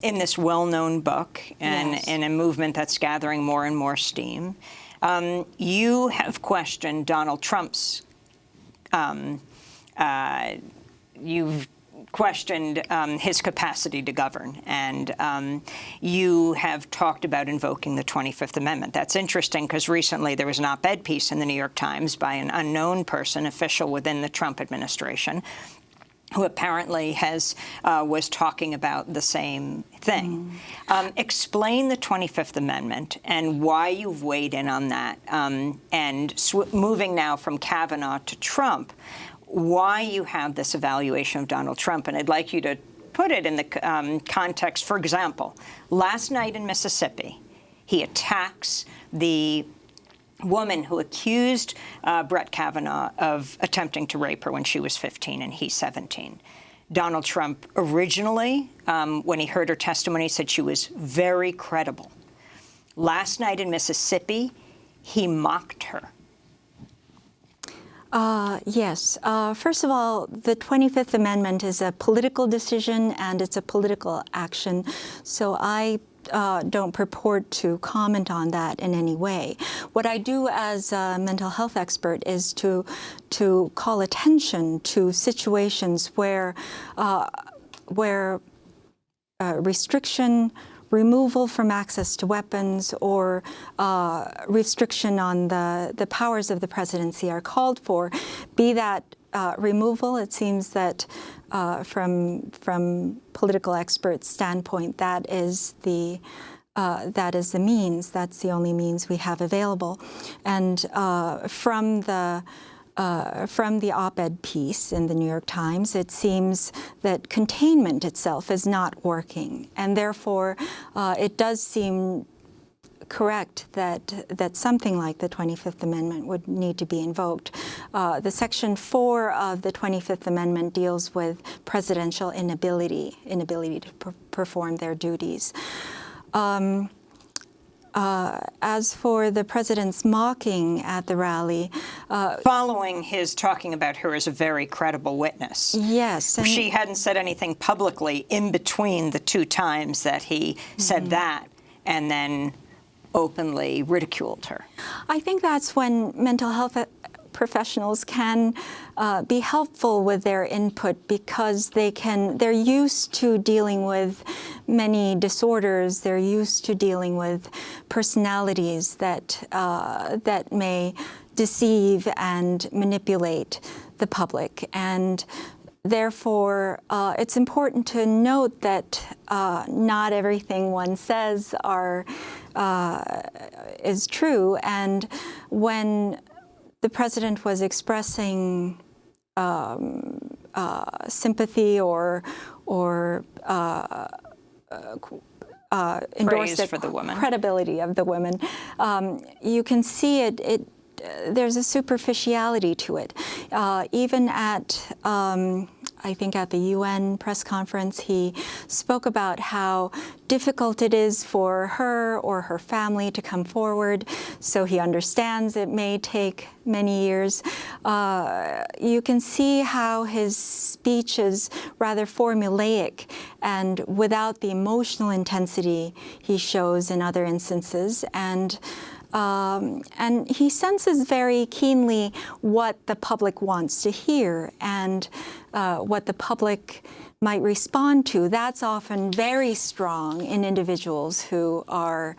in this well-known book and Yes. in a movement that's gathering more and more steam. You have questioned Donald Trump's, you've questioned his capacity to govern, and you have talked about invoking the 25th Amendment. That's interesting because recently there was an op-ed piece in the New York Times by an unknown person, official within the Trump administration, who apparently was talking about the same thing. Explain the 25th Amendment and why you've weighed in on that, and moving now from Kavanaugh to Trump, why you have this evaluation of Donald Trump. And I'd like you to put it in the context, for example, last night in Mississippi, he attacks the woman who accused Brett Kavanaugh of attempting to rape her when she was 15 and he's 17. Donald Trump originally, when he heard her testimony, said she was very credible. Last night in Mississippi, he mocked her. Yes. First of all, the 25th Amendment is a political decision and it's a political action. So I don't purport to comment on that in any way. What I do as a mental health expert is to call attention to situations where restriction, removal from access to weapons, or restriction on the powers of the presidency are called for. Be that removal, it seems that from political experts' standpoint, that is the means. That's the only means we have available. And from the op-ed piece in the New York Times, it seems that containment itself is not working, and therefore it does seem correct that something like the 25th Amendment would need to be invoked. The Section 4 of the 25th Amendment deals with presidential inability to perform their duties. As for the president's mocking at the rally, following his talking about her as a very credible witness. Yes. And she hadn't said anything publicly in between the two times that he said that and then openly ridiculed her. I think that's when mental health professionals can be helpful with their input, because they're used to dealing with many disorders. They're used to dealing with personalities that may deceive and manipulate the public. And therefore, it's important to note that not everything one says is true. And when the president was expressing sympathy or endorse the credibility of the woman, you can see it. There's a superficiality to it. Even at, I think at the UN press conference, he spoke about how difficult it is for her or her family to come forward, so he understands it may take many years. You can see how his speech is rather formulaic and without the emotional intensity he shows in other instances. And he senses very keenly what the public wants to hear and what the public might respond to. That's often very strong in individuals who are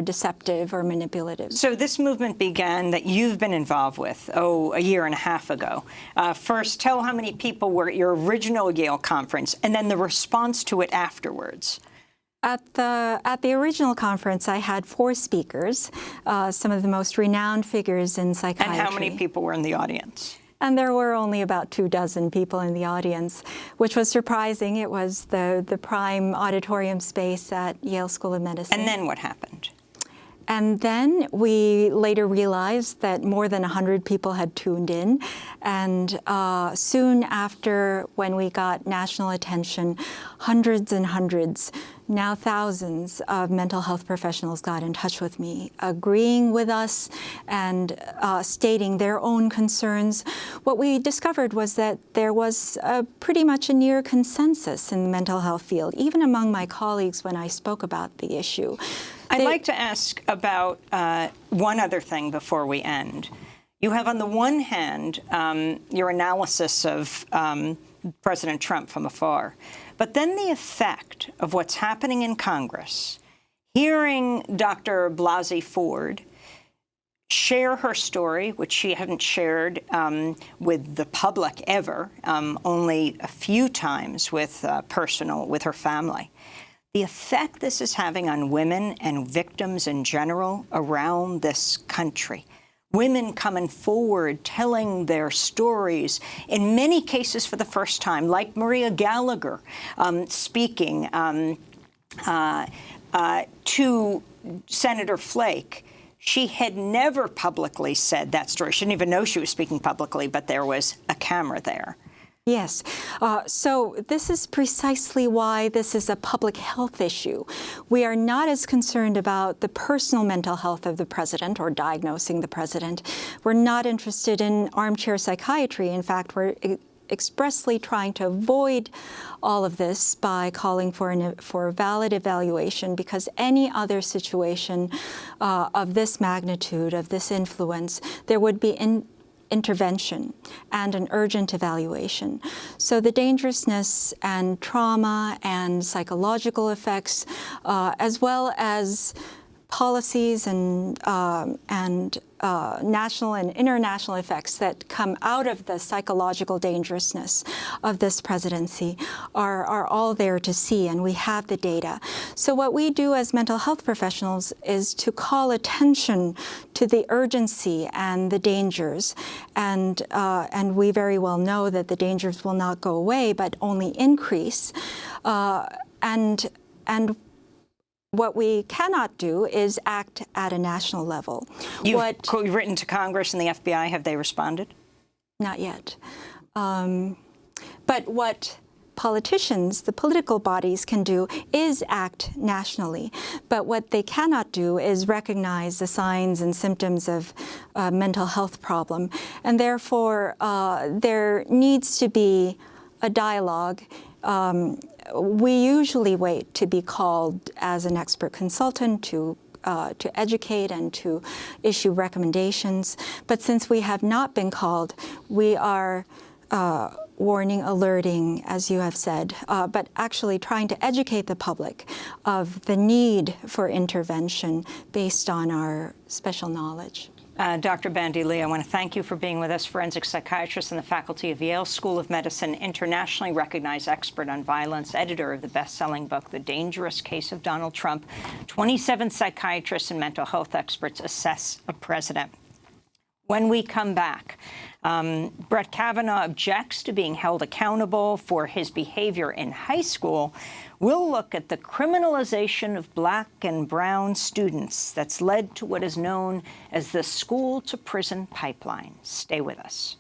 deceptive or manipulative. So this movement began that you've been involved with, a year and a half ago. First, tell how many people were at your original Yale conference, and then the response to it afterwards. At the original conference, I had 4 speakers, some of the most renowned figures in psychiatry. And how many people were in the audience? And there were only about 24 people in the audience, which was surprising. It was the prime auditorium space at Yale School of Medicine. And then what happened? And then we later realized that more than 100 people had tuned in, And soon after, when we got national attention, hundreds and hundreds, now thousands of mental health professionals got in touch with me, agreeing with us and stating their own concerns. What we discovered was that there was pretty much a near consensus in the mental health field, even among my colleagues when I spoke about the issue. I'd like to ask about one other thing before we end. You have, on the one hand, your analysis of President Trump from afar, but then the effect of what's happening in Congress, hearing Dr. Blasey Ford share her story, which she hadn't shared with the public ever, only a few times with her family. The effect this is having on women and victims in general around this country. Women coming forward, telling their stories, in many cases for the first time, like Maria Gallagher speaking to Senator Flake. She had never publicly said that story. She didn't even know she was speaking publicly, but there was a camera there. Yes. So this is precisely why this is a public health issue. We are not as concerned about the personal mental health of the president or diagnosing the president. We're not interested in armchair psychiatry. In fact, we're expressly trying to avoid all of this by calling for a valid evaluation, because any other situation of this magnitude, of this influence, there would be intervention and an urgent evaluation. So the dangerousness and trauma and psychological effects, as well as policies and national and international effects that come out of the psychological dangerousness of this presidency are all there to see, and we have the data. So what we do as mental health professionals is to call attention to the urgency and the dangers, and we very well know that the dangers will not go away, but only increase, and what we cannot do is act at a national level. You've written to Congress and the FBI. Have they responded? Not yet. But what politicians, the political bodies, can do is act nationally. But what they cannot do is recognize the signs and symptoms of a mental health problem. And therefore, there needs to be a dialogue. We usually wait to be called as an expert consultant to educate and to issue recommendations. But since we have not been called, we are warning, alerting, as you have said, but actually trying to educate the public of the need for intervention based on our special knowledge. Dr. Bandy Lee, I want to thank you for being with us, forensic psychiatrist in the faculty of Yale School of Medicine, internationally recognized expert on violence, editor of the best-selling book, The Dangerous Case of Donald Trump. 27 psychiatrists and mental health experts assess a president. When we come back, Brett Kavanaugh objects to being held accountable for his behavior in high school. We'll look at the criminalization of Black and brown students that's led to what is known as the school-to-prison pipeline. Stay with us.